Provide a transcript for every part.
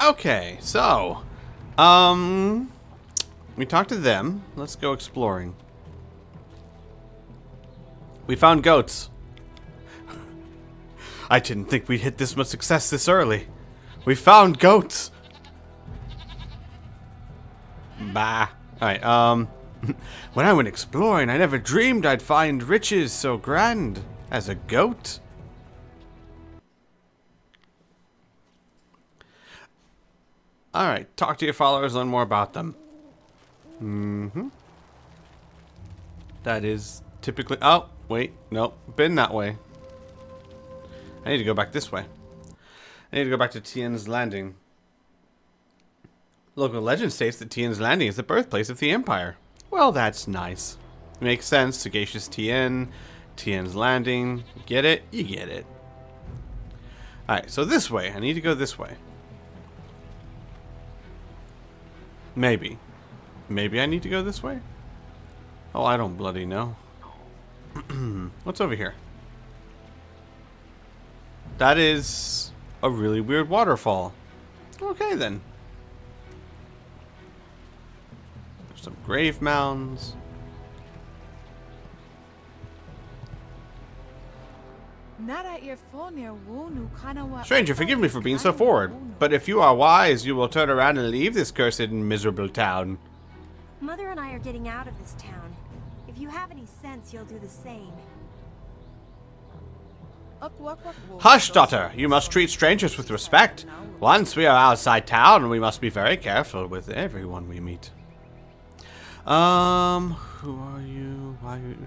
Okay, so, we talked to them. Let's go exploring. We found goats. I didn't think we'd hit this much success this early. We found goats. Bah. Alright, when I went exploring, I never dreamed I'd find riches so grand as a goat. Alright, talk to your followers, learn more about them. That is typically... Oh, wait, nope, been that way. I need to go back this way. I need to go back to Tien's Landing. Local legend states that Tien's Landing is the birthplace of the Empire. Well, that's nice. Makes sense. Sagacious Tien, Tien's Landing. Get it? You get it. Alright, so this way. I need to go this way. Maybe. Maybe I need to go this way? Oh, I don't bloody know. What's over here? That is a really weird waterfall. Okay, then. There's some grave mounds. Stranger, forgive me for being so forward, but if you are wise, you will turn around and leave this cursed and miserable town. Mother and I are getting out of this town. If you have any sense, you'll do the same. Hush, daughter! You must treat strangers with respect. Once we are outside town, we must be very careful with everyone we meet. Who are you? Why are you...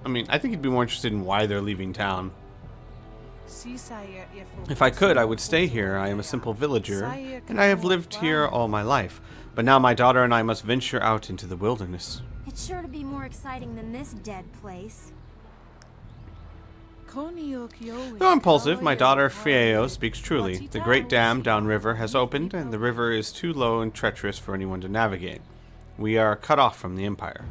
I mean, I think you'd be more interested in why they're leaving town. If I could, I would stay here. I am a simple villager, and I have lived here all my life. But now my daughter and I must venture out into the wilderness. It's sure to be more exciting than this dead place. Though impulsive, my daughter Frieo speaks truly. The great dam downriver has opened, and the river is too low and treacherous for anyone to navigate. We are cut off from the Empire.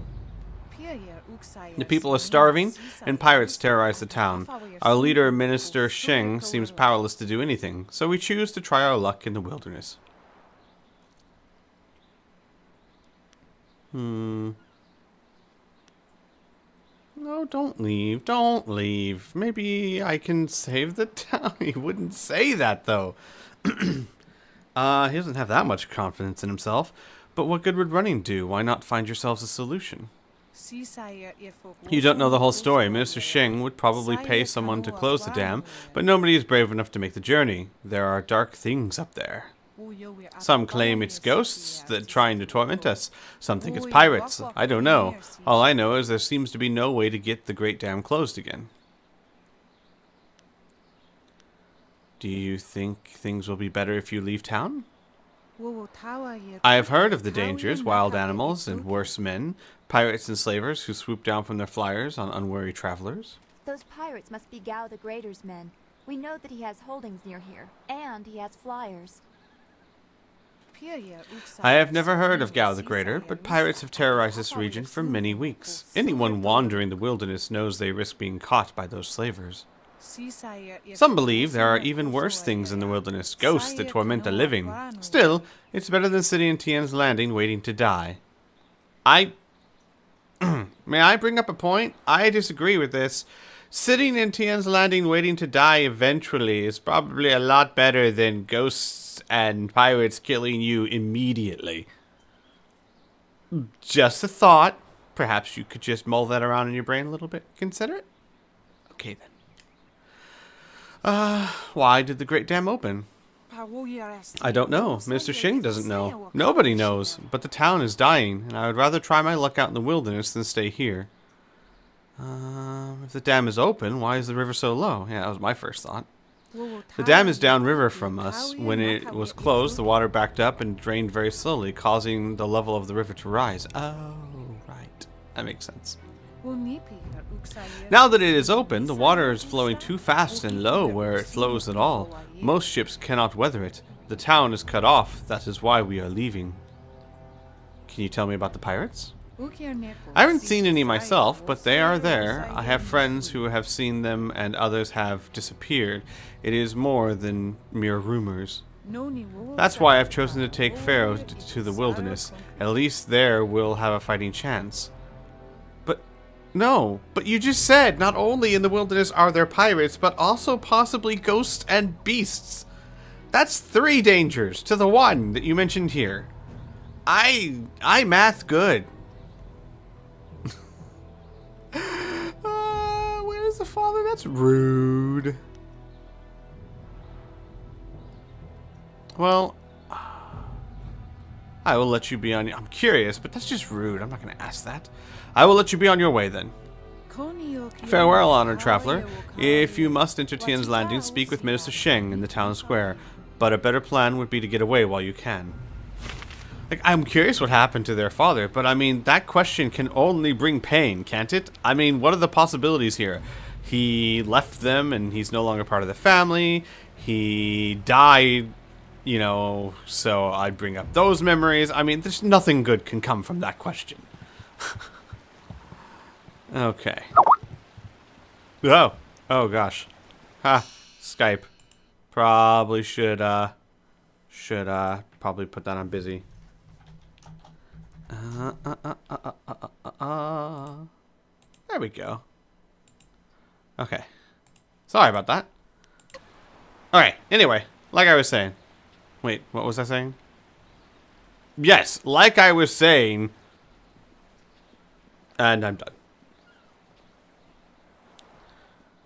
The people are starving, and pirates terrorize the town. Our leader, Minister Sheng, seems powerless to do anything, so we choose to try our luck in the wilderness. No, don't leave. Don't leave. Maybe I can save the town. He wouldn't say that, though. He doesn't have that much confidence in himself. But what good would running do? Why not find yourselves a solution? You don't know the whole story. Minister Sheng would probably pay someone to close the dam, but nobody is brave enough to make the journey. There are dark things up there. Some claim it's ghosts that are trying to torment us. Some think it's pirates. I don't know. All I know is there seems to be no way to get the Great Dam closed again. Do you think things will be better if you leave town? I have heard of the dangers, wild animals and worse men, pirates and slavers who swoop down from their flyers on unwary travelers. Those pirates must be Gao the Greater's men. We know that he has holdings near here, and he has flyers. I have never heard of Gao the Greater, but pirates have terrorized this region for many weeks. Anyone wandering the wilderness knows they risk being caught by those slavers. Some believe there are even worse things in the wilderness, ghosts that torment the living. Still, it's better than sitting in Tien's Landing waiting to die. May I bring up a point? I disagree with this. Sitting in Tien's Landing waiting to die eventually is probably a lot better than ghosts and pirates killing you immediately. Just a thought. Perhaps you could just mull that around in your brain a little bit. Consider it? Okay then. Why did the Great Dam open? I don't know. Mr. Sheng doesn't know. Nobody knows. But the town is dying, and I would rather try my luck out in the wilderness than stay here. If the dam is open, why is the river so low? Yeah, that was my first thought. The dam is downriver from us. When it was closed, the water backed up and drained very slowly, causing the level of the river to rise. Oh, right. That makes sense. Now that it is open, the water is flowing too fast and low where it flows at all. Most ships cannot weather it. The town is cut off. That is why we are leaving. Can you tell me about the pirates? I haven't seen any myself, but they are there. I have friends who have seen them and others have disappeared. It is more than mere rumors. That's why I've chosen to take Pharaoh to the wilderness. At least there we'll have a fighting chance. But, no. But you just said not only in the wilderness are there pirates, but also possibly ghosts and beasts. That's 3 dangers to the 1 that you mentioned here. I math good. Where's the father? That's rude. Well, I will let you be on. I'm curious, but that's just rude. I'm not going to ask that. I will let you be on your way then. Farewell, honored traveler. If you must enter Tian's Landing, speak with Minister Sheng in the town square. But a better plan would be to get away while you can. Like, I'm curious what happened to their father, but I mean, that question can only bring pain, can't it? I mean, what are the possibilities here? He left them and he's no longer part of the family. He died, you know, so I'd bring up those memories. I mean, there's nothing good can come from that question. Okay. Oh. Oh, gosh. Ha. Skype. Probably should probably put that on busy. There we go. Okay. Sorry about that. Alright, anyway, like I was saying. Wait, what was I saying? Yes, like I was saying. And I'm done.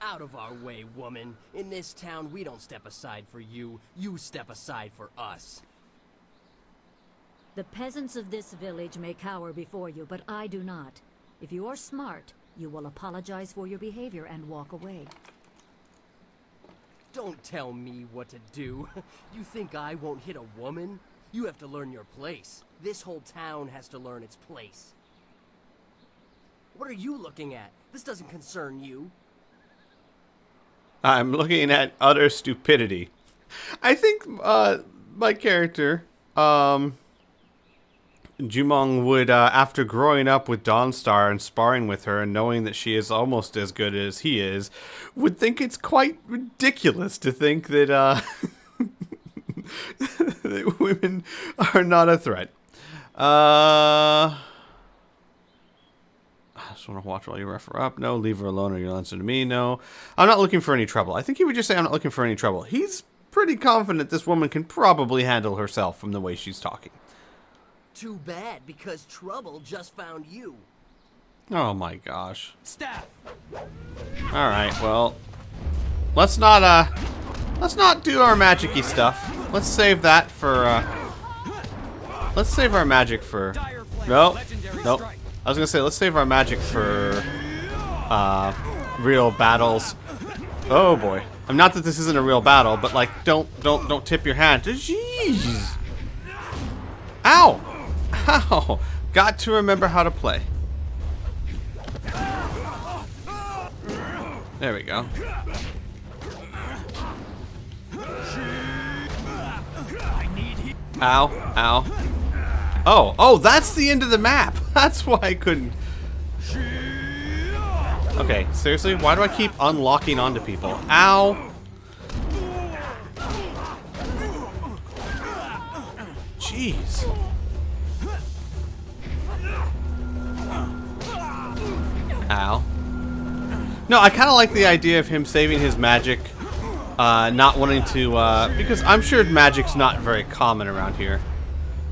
Out of our way, woman. In this town, we don't step aside for you. You step aside for us. The peasants of this village may cower before you, but I do not. If you are smart, you will apologize for your behavior and walk away. Don't tell me what to do. You think I won't hit a woman? You have to learn your place. This whole town has to learn its place. What are you looking at? This doesn't concern you. I'm looking at utter stupidity. I think my character, Jumong, would, after growing up with Dawnstar and sparring with her and knowing that she is almost as good as he is, would think it's quite ridiculous to think that, that women are not a threat. I just want to watch while you refer up. No, leave her alone or you'll answer to me. No, I'm not looking for any trouble. I think he would just say I'm not looking for any trouble. He's pretty confident this woman can probably handle herself from the way she's talking. Too bad, because trouble just found you. Oh my gosh. Staff! Alright, well, let's not do our magic-y stuff. Let's save that for, let's save our magic for... Nope. Nope. I was gonna say, let's save our magic for, real battles. Oh boy. I'm not that this isn't a real battle, but like, don't tip your hand. Jeez. Ow! Ow! Got to remember how to play. There we go. Ow, ow. Oh, that's the end of the map. That's why I couldn't. Okay, seriously, why do I keep unlocking onto people? Ow. Jeez. Ow. No, I kind of like the idea of him saving his magic, not wanting to, because I'm sure magic's not very common around here.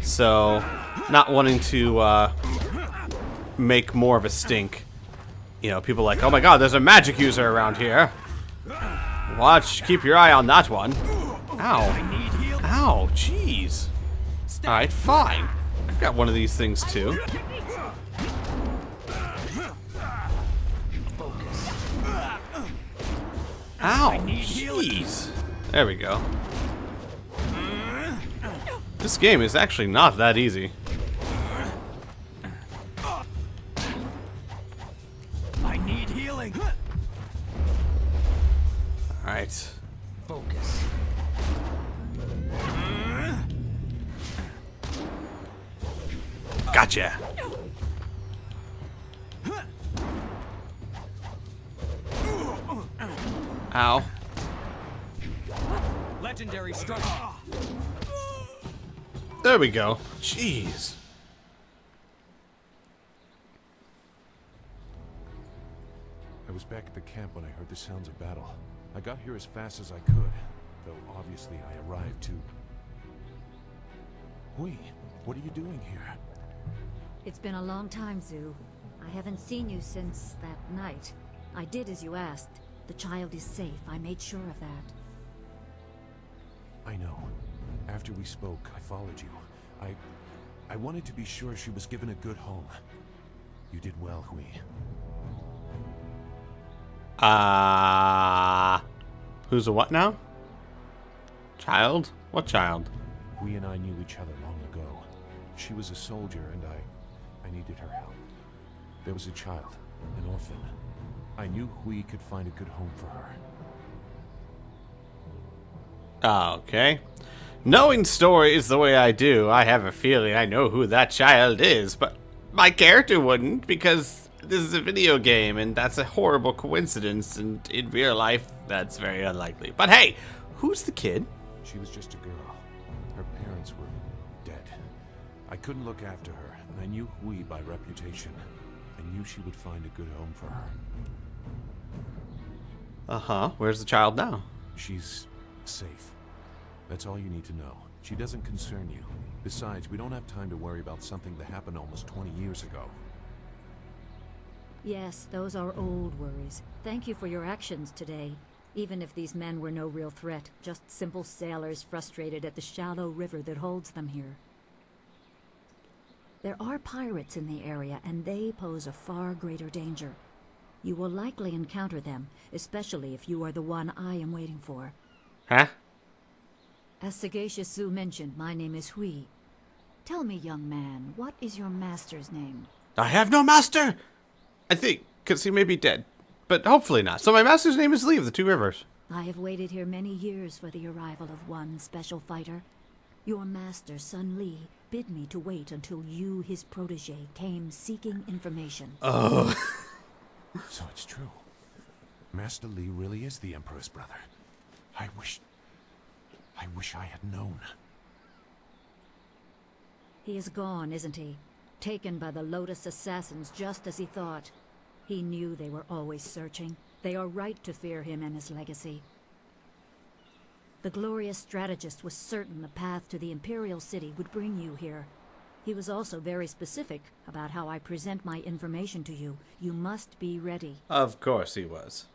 So, not wanting to, make more of a stink. You know, people like, oh my god, there's a magic user around here. Watch, keep your eye on that one. Ow. Ow, jeez. Alright, fine. I've got one of these things too. Ow, jeez. There we go. This game is actually not that easy. I need healing. Alright. Focus. Gotcha. Ow. legendary strike. There we go. Jeez. I was back at the camp when I heard the sounds of battle. I got here as fast as I could, though obviously I arrived too. Hui, what are you doing here? It's been a long time, Zhu. I haven't seen you since that night. I did as you asked. The child is safe. I made sure of that. I know. After we spoke, I followed you. I wanted to be sure she was given a good home. You did well, Hui. Who's a what now? Child? What child? Hui and I knew each other long ago. She was a soldier and I needed her help. There was a child, an orphan. I knew Hui could find a good home for her. Okay. Knowing stories the way I do, I have a feeling I know who that child is, but my character wouldn't, because this is a video game, and that's a horrible coincidence, and in real life, that's very unlikely. But hey, who's the kid? She was just a girl. Her parents were dead. I couldn't look after her, and I knew Hui by reputation. I knew she would find a good home for her. Uh-huh. Where's the child now? She's safe. That's all you need to know. She doesn't concern you. Besides, we don't have time to worry about something that happened almost 20 years ago. Yes, those are old worries. Thank you for your actions today. Even if these men were no real threat, just simple sailors frustrated at the shallow river that holds them here. There are pirates in the area, and they pose a far greater danger. You will likely encounter them, especially if you are the one I am waiting for. Huh? As Sagacious Zhu mentioned, my name is Hui. Tell me, young man, what is your master's name? I have no master! I think, because he may be dead. But hopefully not. So my master's name is Lee of the Two Rivers. I have waited here many years for the arrival of one special fighter. Your master, Sun Li, bid me to wait until you, his protege, came seeking information. Oh. So it's true. Master Li really is the Emperor's brother. I wish I had known. He is gone, isn't he? Taken by the Lotus assassins just as he thought. He knew they were always searching. They are right to fear him and his legacy. The glorious strategist was certain the path to the Imperial City would bring you here. He was also very specific about how I present my information to you. You must be ready. Of course he was.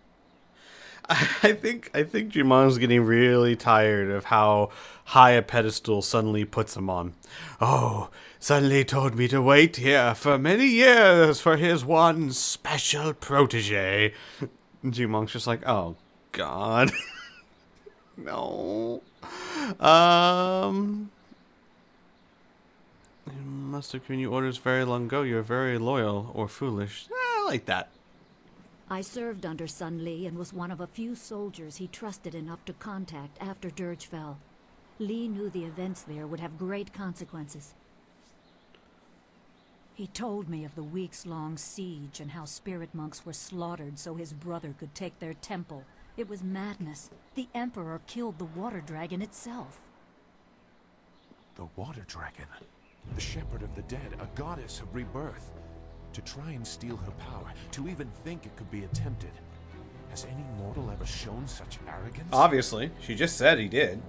I think Jumon's getting really tired of how high a pedestal Sun Li puts him on. Oh, Sun Li told me to wait here for many years for his one special protege. Jumon's just like, oh, God. No. He must have given you orders very long ago. You're very loyal or foolish. I like that. I served under Sun Li and was one of a few soldiers he trusted enough to contact after Dirge fell. Li knew the events there would have great consequences. He told me of the weeks-long siege and how spirit monks were slaughtered so his brother could take their temple. It was madness. The Emperor killed the water dragon itself. The water dragon. The shepherd of the dead, a goddess of rebirth. To try and steal her power, to even think it could be attempted. Has any mortal ever shown such arrogance? Obviously. She just said he did.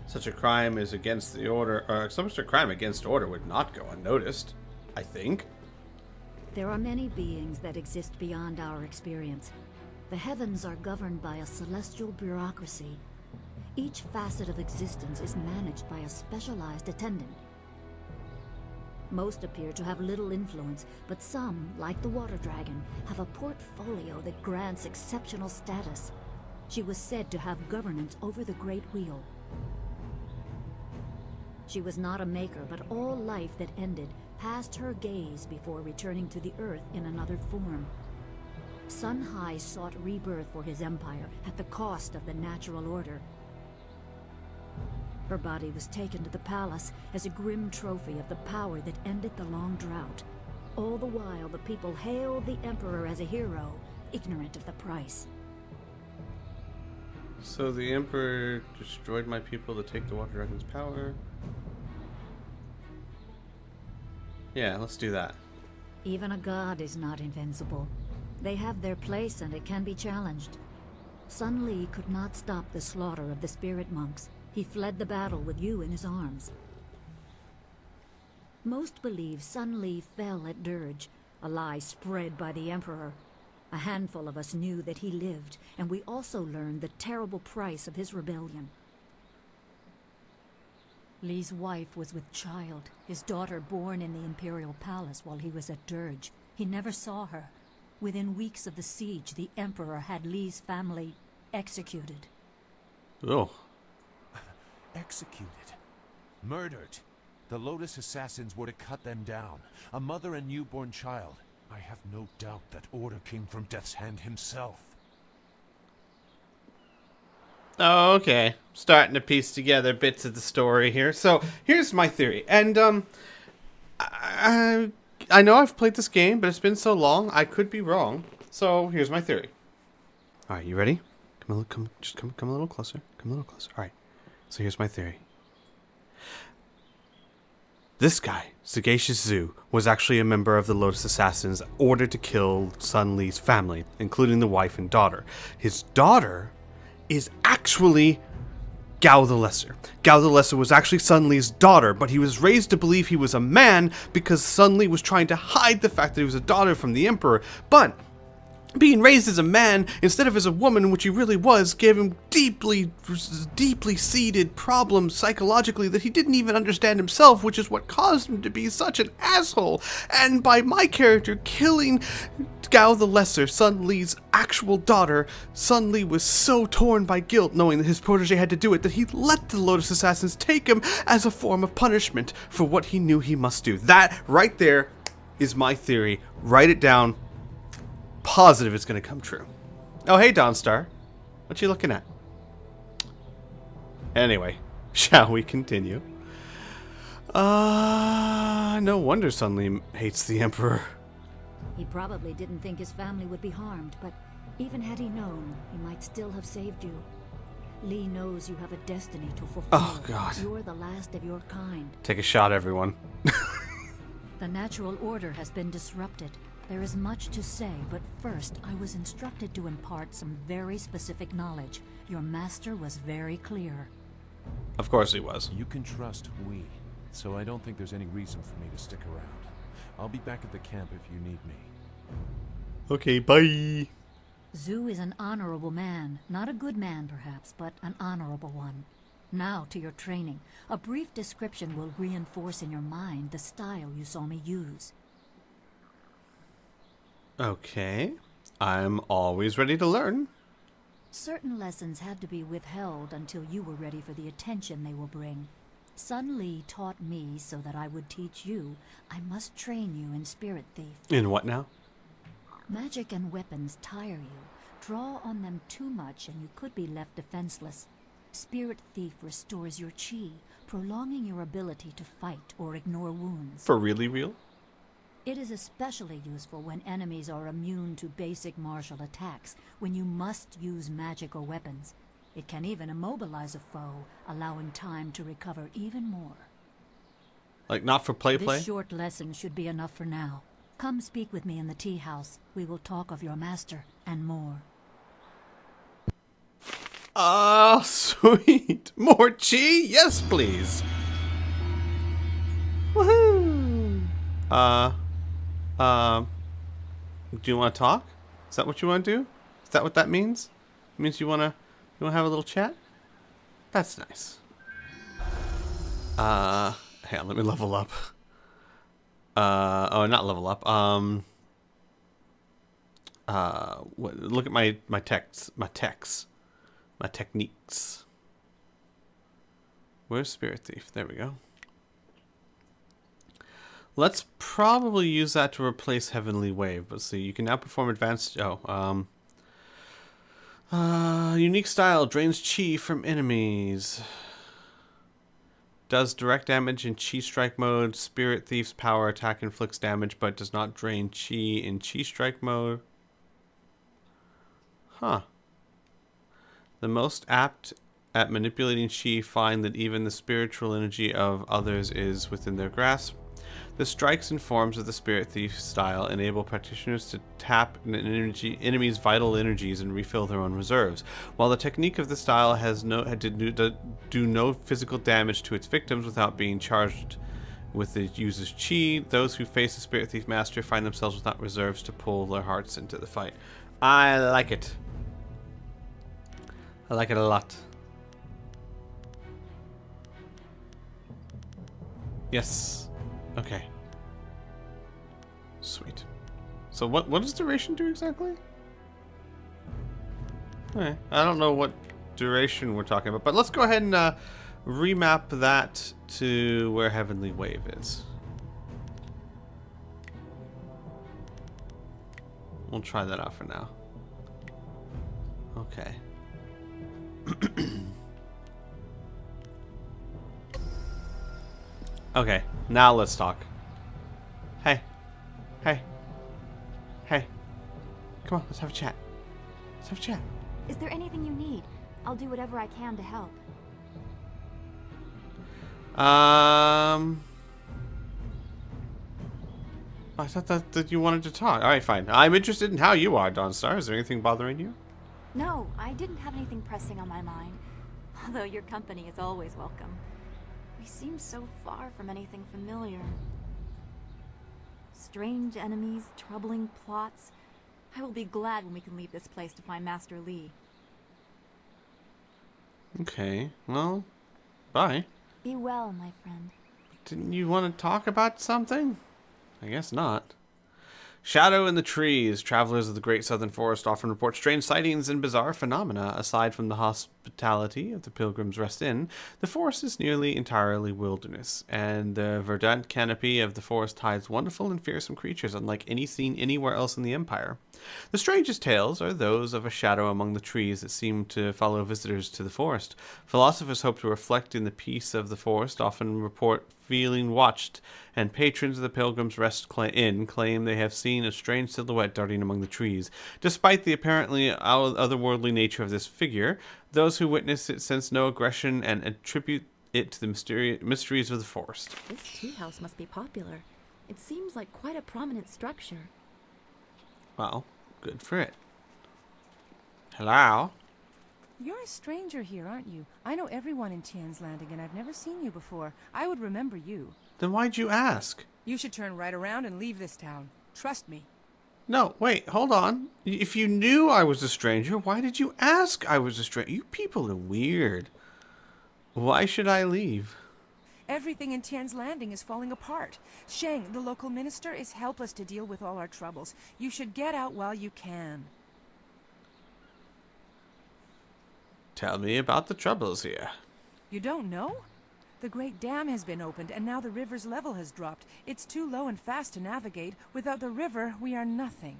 Such a crime is against the order, or such a crime against order would not go unnoticed, I think. There are many beings that exist beyond our experience. The heavens are governed by a celestial bureaucracy. Each facet of existence is managed by a specialized attendant. Most appear to have little influence, but some, like the water dragon, have a portfolio that grants exceptional status. She was said to have governance over the Great Wheel. She was not a maker, but all life that ended passed her gaze before returning to the Earth in another form. Sun Hai sought rebirth for his empire at the cost of the natural order. Her body was taken to the palace as a grim trophy of the power that ended the long drought. All the while, the people hailed the Emperor as a hero ignorant of the price. So the Emperor destroyed my people to take the Water Dragon's power. Yeah, let's do that. Even a god is not invincible. They have their place and it can be challenged. Sun Li could not stop the slaughter of the spirit monks. He fled the battle with you in his arms. Most believe Sun Li fell at Dirge, a lie spread by the Emperor. A handful of us knew that he lived, and we also learned the terrible price of his rebellion. Li's wife was with child, his daughter born in the Imperial Palace while he was at Dirge. He never saw her. Within weeks of the siege, the Emperor had Li's family executed. Oh. Executed. Murdered. The Lotus assassins were to cut them down. A mother and newborn child. I have no doubt that order came from Death's Hand himself. Oh, okay. Starting to piece together bits of the story here. So, here's my theory. And, I know I've played this game, but it's been so long, I could be wrong. So, here's my theory. Alright, you ready? Come a little closer. Come a little closer. Alright. So, here's my theory. This guy, Sagacious Zhu, was actually a member of the Lotus Assassins ordered to kill Sun Li's family, including the wife and daughter. His daughter is actually Gao the Lesser. Gao the Lesser was actually Sun Li's daughter, but he was raised to believe he was a man because Sun Li was trying to hide the fact that he was a daughter from the Emperor. But being raised as a man instead of as a woman, which he really was, gave him deeply seated problems psychologically that he didn't even understand himself, which is what caused him to be such an asshole. And by my character killing Gao the Lesser, Sun Li's actual daughter, Sun Li was so torn by guilt knowing that his protege had to do it that he let the Lotus Assassins take him as a form of punishment for what he knew he must do. That right there is my theory. Write it down. Positive it's going to come true. Oh, hey, Dawnstar. What you looking at? Anyway, shall we continue? No wonder Sun Li hates the Emperor. He probably didn't think his family would be harmed, but even had he known, he might still have saved you. Li knows you have a destiny to fulfill. Oh, God. You're the last of your kind. Take a shot, everyone. The natural order has been disrupted. There is much to say, but first I was instructed to impart some very specific knowledge. Your master was very clear. Of course he was. You can trust we, so I don't think there's any reason for me to stick around. I'll be back at the camp if you need me. Okay, bye. Zhu is an honorable man. Not a good man, perhaps, but an honorable one. Now to your training. A brief description will reinforce in your mind the style you saw me use. Okay. I'm always ready to learn. Certain lessons had to be withheld until you were ready for the attention they will bring. Sun Li taught me so that I would teach you. I must train you in Spirit Thief. In what now? Magic and weapons tire you. Draw on them too much and you could be left defenseless. Spirit Thief restores your chi, prolonging your ability to fight or ignore wounds. For really real? It is especially useful when enemies are immune to basic martial attacks, when you must use magic or weapons. It can even immobilize a foe, allowing time to recover even more. Like not for play? This short lesson should be enough for now. Come speak with me in the tea house. We will talk of your master and more. Oh, sweet. More chi? Yes, please. Woohoo. Do you want to talk? Is that what you want to do? Is that what that means? It means you want to have a little chat? That's nice. Hang on, let me level up. Oh, not level up. Look at my techniques. Where's Spirit Thief? There we go. Let's probably use that to replace Heavenly Wave. But see, you can now perform advanced... unique style. Drains chi from enemies. Does direct damage in Chi Strike mode. Spirit Thief's power attack inflicts damage, but does not drain chi in Chi Strike mode. Huh. The most apt at manipulating chi find that even the spiritual energy of others is within their grasp. The strikes and forms of the Spirit Thief style enable practitioners to tap an enemy's vital energies and refill their own reserves. While the technique of the style has do no physical damage to its victims without being charged with the user's chi, those who face a Spirit Thief master find themselves without reserves to pull their hearts into the fight. I like it. I like it a lot. Yes. Okay. Sweet. So what does duration do exactly? Okay. I don't know what duration we're talking about, but let's go ahead and remap that to where Heavenly Wave is. We'll try that out for now. Okay. Okay, now let's talk. Hey. Hey. Hey. Come on, let's have a chat. Let's have a chat. Is there anything you need? I'll do whatever I can to help. I thought that you wanted to talk. Alright, fine. I'm interested in how you are, Dawnstar. Is there anything bothering you? No, I didn't have anything pressing on my mind. Although your company is always welcome. We seem so far from anything familiar. Strange enemies, troubling plots. I will be glad when we can leave this place to find Master Li. Okay, well, bye. Be well, my friend. Didn't you want to talk about something? I guess not. Shadow in the trees. Travelers of the Great Southern Forest often report strange sightings and bizarre phenomena. Aside from the hospitality of the Pilgrims Rest Inn, the forest is nearly entirely wilderness, and the verdant canopy of the forest hides wonderful and fearsome creatures unlike any seen anywhere else in the Empire. The strangest tales are those of a shadow among the trees that seem to follow visitors to the forest. Philosophers hope to reflect in the peace of the forest, often report feeling watched, and patrons of the Pilgrims Rest Inn claim they have seen a strange silhouette darting among the trees. Despite the apparently otherworldly nature of this figure, those who witness it sense no aggression and attribute it to the mysteries of the forest. This tea house must be popular. It seems like quite a prominent structure. Well, good for it. Hello? You're a stranger here, aren't you? I know everyone in Tian's Landing, and I've never seen you before. I would remember you. Then why'd you ask? You should turn right around and leave this town. Trust me. No, wait, hold on. If you knew I was a stranger, why did you ask I was a stranger? You people are weird. Why should I leave? Everything in Tian's Landing is falling apart. Sheng, the local minister, is helpless to deal with all our troubles. You should get out while you can. Tell me about the troubles here. You don't know? The Great Dam has been opened, and now the river's level has dropped. It's too low and fast to navigate. Without the river, we are nothing.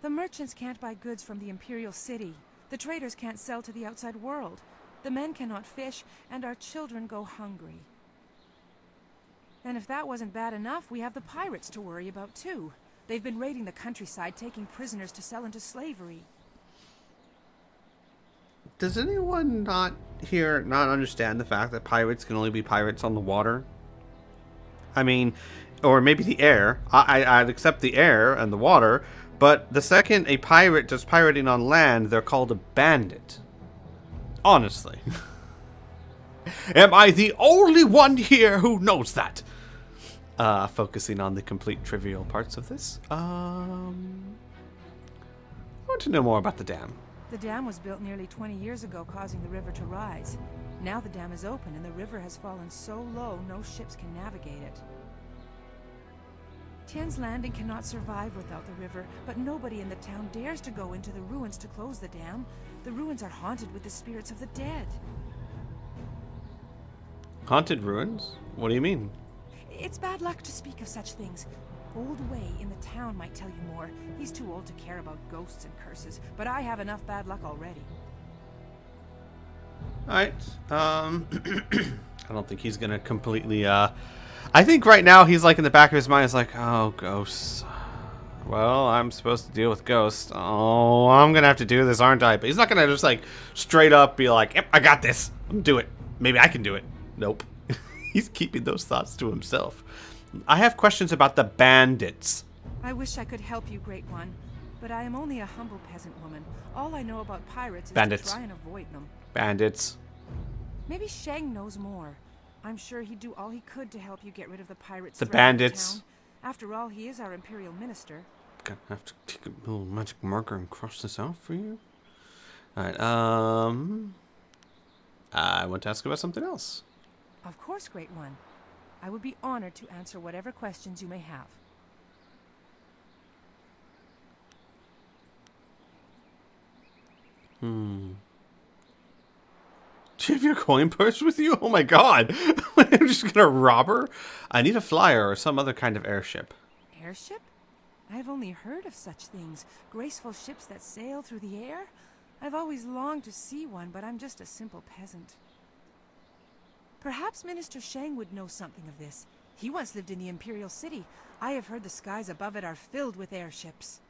The merchants can't buy goods from the Imperial City. The traders can't sell to the outside world. The men cannot fish, and our children go hungry. And if that wasn't bad enough, we have the pirates to worry about too. They've been raiding the countryside, taking prisoners to sell into slavery. Does anyone not understand the fact that pirates can only be pirates on the water? I mean, or maybe the air. I'd accept the air and the water, but the second a pirate does pirating on land, they're called a bandit. Honestly. Am I the only one here who knows that? Focusing on the complete trivial parts of this. I want to know more about the dam. The dam was built nearly 20 years ago, causing the river to rise. Now the dam is open, and the river has fallen so low no ships can navigate it. Tian's Landing cannot survive without the river, but nobody in the town dares to go into the ruins to close the dam. The ruins are haunted with the spirits of the dead. Haunted ruins? What do you mean? It's bad luck to speak of such things. Old Wei in the town might tell you more. He's too old to care about ghosts and curses, but I have enough bad luck already. Alright, I don't think he's gonna completely, I think right now he's like in the back of his mind is like, oh, ghosts. Well, I'm supposed to deal with ghosts. Oh, I'm gonna have to do this, aren't I? But he's not gonna just like straight up be like, "Yep, I got this. I'm do it. Maybe I can do it." Nope. He's keeping those thoughts to himself. I have questions about the bandits. I wish I could help you, Great One, but I am only a humble peasant woman. All I know about pirates is Bandits. to try and avoid them. Bandits. Maybe Shang knows more. I'm sure he'd do all he could to help you get rid of the pirates. The threatening bandits. town. After all, he is our imperial minister. Gonna have to take a little magic marker and cross this out for you. Alright, I want to ask about something else. Of course, Great One. I would be honored to answer whatever questions you may have. Do you have your coin purse with you? Oh my god! I'm just gonna rob her? I need a flyer or some other kind of airship. Airship? I have only heard of such things. Graceful ships that sail through the air? I've always longed to see one, but I'm just a simple peasant. Perhaps Minister Shang would know something of this. He once lived in the Imperial City. I have heard the skies above it are filled with airships.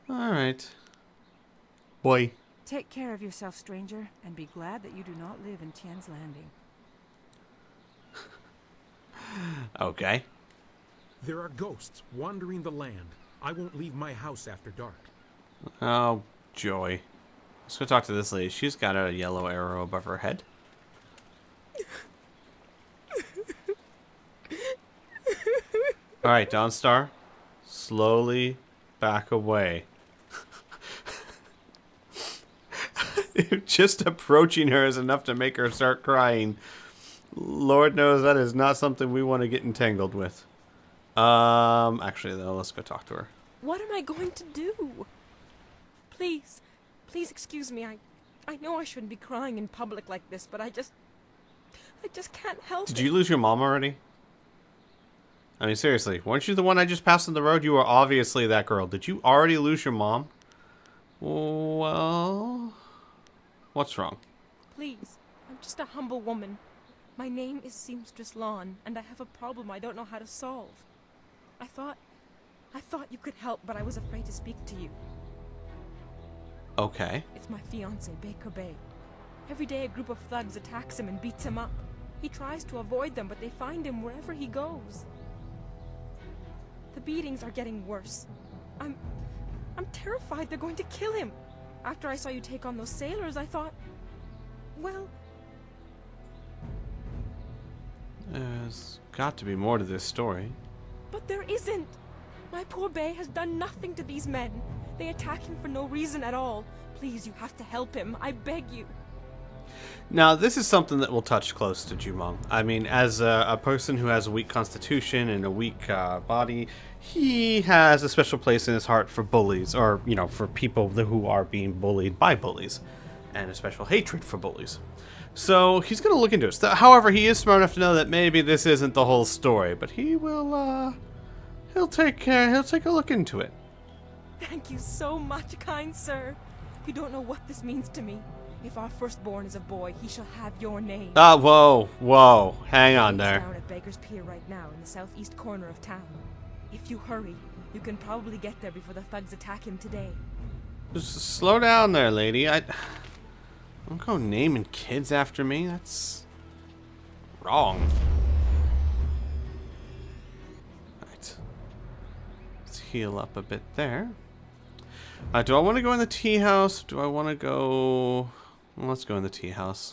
Alright. Boy. Take care of yourself, stranger, and be glad that you do not live in Tian's Landing. Okay. There are ghosts wandering the land. I won't leave my house after dark. Oh, joy. Let's go talk to this lady. She's got a yellow arrow above her head. Alright, Dawnstar. Slowly back away. If just approaching her is enough to make her start crying, Lord knows that is not something we want to get entangled with. Actually, though, let's go talk to her. What am I going to do? Please, please excuse me. I know I shouldn't be crying in public like this, but I just can't help it. Did you lose your mom already? I mean, seriously, weren't you the one I just passed on the road? You were obviously that girl. Did you already lose your mom? Well, what's wrong? Please, I'm just a humble woman. My name is Seamstress Lawn, and I have a problem I don't know how to solve. I thought you could help, but I was afraid to speak to you. Okay. It's my fiancé, Baker Bay. Every day a group of thugs attacks him and beats him up. He tries to avoid them, but they find him wherever he goes. The beatings are getting worse. I'm terrified they're going to kill him. After I saw you take on those sailors, I thought, well... There's got to be more to this story. But there isn't. My poor Bay has done nothing to these men. They attack him for no reason at all. Please, you have to help him. I beg you. Now, this is something that will touch close to Jumong. I mean, as a person who has a weak constitution and a weak body, he has a special place in his heart for bullies, or, you know, for people who are being bullied by bullies, and a special hatred for bullies. So, he's going to look into it. However, he is smart enough to know that maybe this isn't the whole story, but he will, he'll take a look into it. Thank you so much, kind sir. You don't know what this means to me. If our firstborn is a boy, he shall have your name. Ah, whoa. Hang on there. He's down at Baker's Pier right now, in the southeast corner of town. If you hurry, you can probably get there before the thugs attack him today. Just slow down there, lady. Don't go naming kids after me. That's wrong. Right. Let's heal up a bit there. Do I want to go in the tea house? Do I want to go... Well, let's go in the tea house.